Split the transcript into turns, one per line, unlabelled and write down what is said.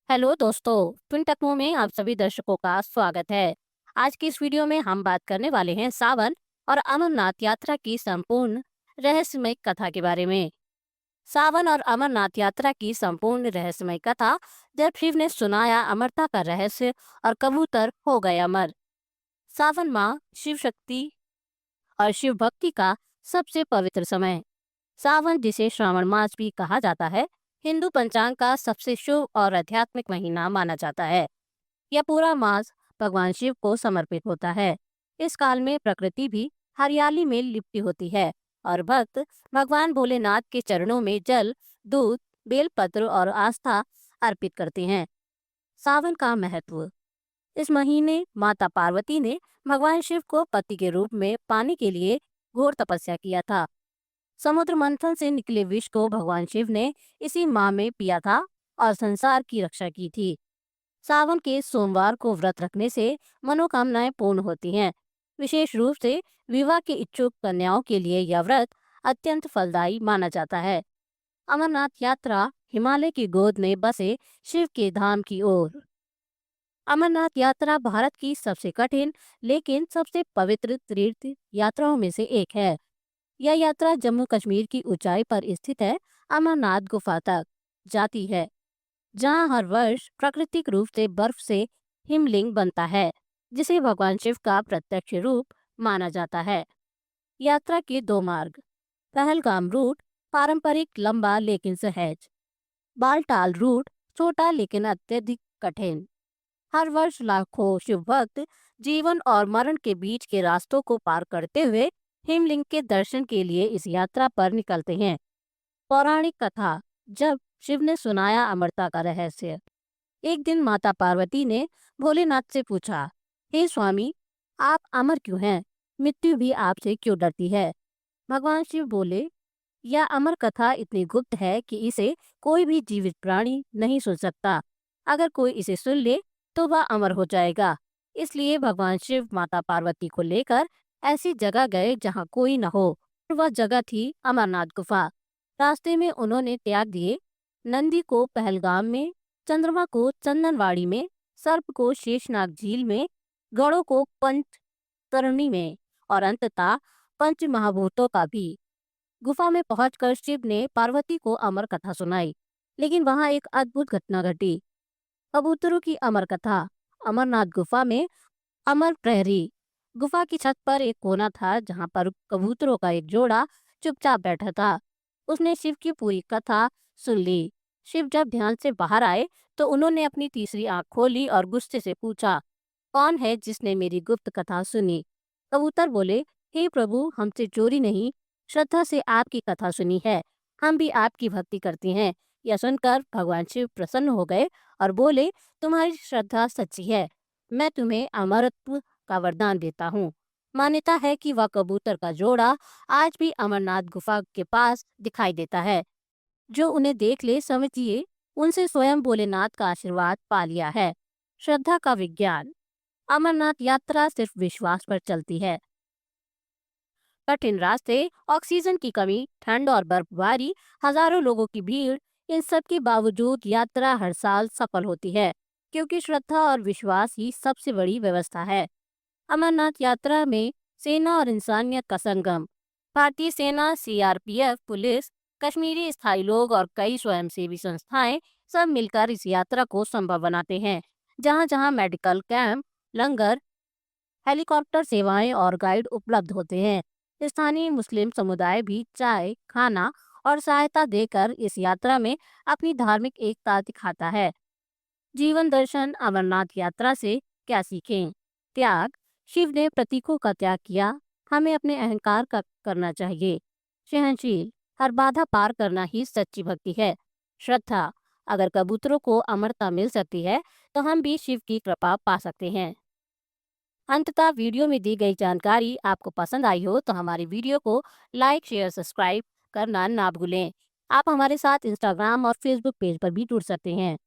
Hello दोस्तों, twin techno में आप सभी दर्शकों का स्वागत है। आज की इस वीडियो में हम बात करने वाले हैं सावन और अमरनाथ यात्रा की संपूर्ण रहस्यमय कथा के बारे में। सावन और अमरनाथ यात्रा की संपूर्ण रहस्यमय कथा। जब शिव ने सुनाया अमरता का रहस्य और कबूतर हो गए अमर। सावन माह शिव शक्ति और शिव भक्ति का सबसे पवित्र समय। सावन, जिसे श्रावण मास भी कहा जाता है, हिंदू पंचांग का सबसे शुभ और आध्यात्मिक महीना माना जाता है। यह पूरा मास भगवान शिव को समर्पित होता है। इस काल में प्रकृति भी हरियाली में लिपटी होती है और भक्त भगवान भोलेनाथ के चरणों में जल, दूध, बेलपत्र और आस्था अर्पित करते हैं। सावन का महत्व। इस महीने माता पार्वती ने भगवान शिव को पति के रूप में पाने के लिए घोर तपस्या किया था। समुद्र मंथन से निकले विष को भगवान शिव ने इसी माह में पिया था और संसार की रक्षा की थी। सावन के सोमवार को व्रत रखने से मनोकामनाएं पूर्ण होती हैं। विशेष रूप से विवाह के इच्छुक कन्याओं के लिए यह व्रत अत्यंत फलदायी माना जाता है। अमरनाथ यात्रा। हिमालय की गोद में बसे शिव के धाम की ओर। अमरनाथ यात्रा भारत की सबसे कठिन लेकिन सबसे पवित्र तीर्थ यात्राओं में से एक है। यह यात्रा जम्मू कश्मीर की ऊंचाई पर स्थित है अमरनाथ गुफा तक जाती है, जहां हर वर्ष प्राकृतिक रूप से बर्फ से हिमलिंग बनता है, जिसे भगवान शिव का प्रत्यक्ष रूप माना जाता है। यात्रा के दो मार्ग। पहलगाम रूट पारंपरिक, लंबा लेकिन सहज। बालटाल रूट छोटा लेकिन अत्यधिक कठिन। हर वर्ष लाखों शिव भक्त जीवन और मरण के बीच के रास्तों को पार करते हुए हिमलिंग के दर्शन के लिए इस यात्रा पर निकलते हैं। पौराणिक कथा। जब शिव ने सुनाया अमरता का रहस्य। एक दिन माता पार्वती ने भोलेनाथ से पूछा, हे स्वामी, आप अमर क्यों हैं? मृत्यु भी आपसे क्यों डरती है? भगवान शिव बोले, यह अमर कथा इतनी गुप्त है कि इसे कोई भी जीवित प्राणी नहीं सुन सकता। अगर कोई इसे सुन ले तो वह अमर हो जाएगा। इसलिए भगवान शिव माता पार्वती को लेकर ऐसी जगह गए जहाँ कोई न हो। वह जगह थी अमरनाथ गुफा। रास्ते में उन्होंने त्याग दिए नंदी को पहलगाम में, चंद्रमा को चंदनवाड़ी में, सर्प को शेषनाग झील में, गौड़ों को पंचतरणी में और अंततः पंच महाभूतों का भी। गुफा में पहुंचकर शिव ने पार्वती को अमर कथा सुनाई, लेकिन वहां एक अद्भुत घटना घटी। कबूतरों की अमर कथा। अमरनाथ गुफा में अमर प्रहरी। गुफा की छत पर एक कोना था जहां पर कबूतरों का एक जोड़ा चुपचाप बैठा था। उसने शिव की पूरी कथा सुन ली। शिव जब ध्यान से बाहर आए तो उन्होंने अपनी तीसरी आंख खोली और गुस्से से पूछा, कौन है जिसने मेरी गुप्त कथा सुनी? कबूतर बोले, हे प्रभु, हमसे चोरी नहीं, श्रद्धा से आपकी कथा सुनी है। हम भी आपकी भक्ति करते हैं। यह सुनकर भगवान शिव प्रसन्न हो गए और बोले, तुम्हारी श्रद्धा सच्ची है। मैं तुम्हें अमरत्व का वरदान देता हूँ। मान्यता है कि वह कबूतर का जोड़ा आज भी अमरनाथ गुफा के पास दिखाई देता है। जो उन्हें देख ले, समझिए उनसे स्वयं भोलेनाथ का आशीर्वाद पा लिया है। श्रद्धा का विज्ञान। अमरनाथ यात्रा सिर्फ विश्वास पर चलती है। कठिन रास्ते, ऑक्सीजन की कमी, ठंड और बर्फबारी, हजारों लोगों की भीड़, इन सब के बावजूद यात्रा हर साल सफल होती है, क्योंकि श्रद्धा और विश्वास ही सबसे बड़ी व्यवस्था है। अमरनाथ यात्रा में सेना और इंसानियत का संगम। भारतीय सेना, सीआरपीएफ, पुलिस, कश्मीरी स्थायी लोग और कई स्वयंसेवी संस्थाएं सब मिलकर इस यात्रा को संभव बनाते हैं। जहां जहां मेडिकल कैंप, लंगर, हेलीकॉप्टर सेवाएं और गाइड उपलब्ध होते हैं। स्थानीय मुस्लिम समुदाय भी चाय, खाना और सहायता देकर इस यात्रा में अपनी धार्मिक एकता दिखाता है। जीवन दर्शन। अमरनाथ यात्रा से क्या सीखें? त्याग। शिव ने प्रतीकों का त्याग किया, हमें अपने अहंकार का करना चाहिए। सहनशील। हर बाधा पार करना ही सच्ची भक्ति है। श्रद्धा। अगर कबूतरों को अमरता मिल सकती है तो हम भी शिव की कृपा पा सकते हैं। अंततः वीडियो में दी गई जानकारी आपको पसंद आई हो तो हमारी वीडियो को लाइक, शेयर, सब्सक्राइब करना ना भूलें। आप हमारे साथ इंस्टाग्राम और फेसबुक पेज पर भी जुड़ सकते हैं।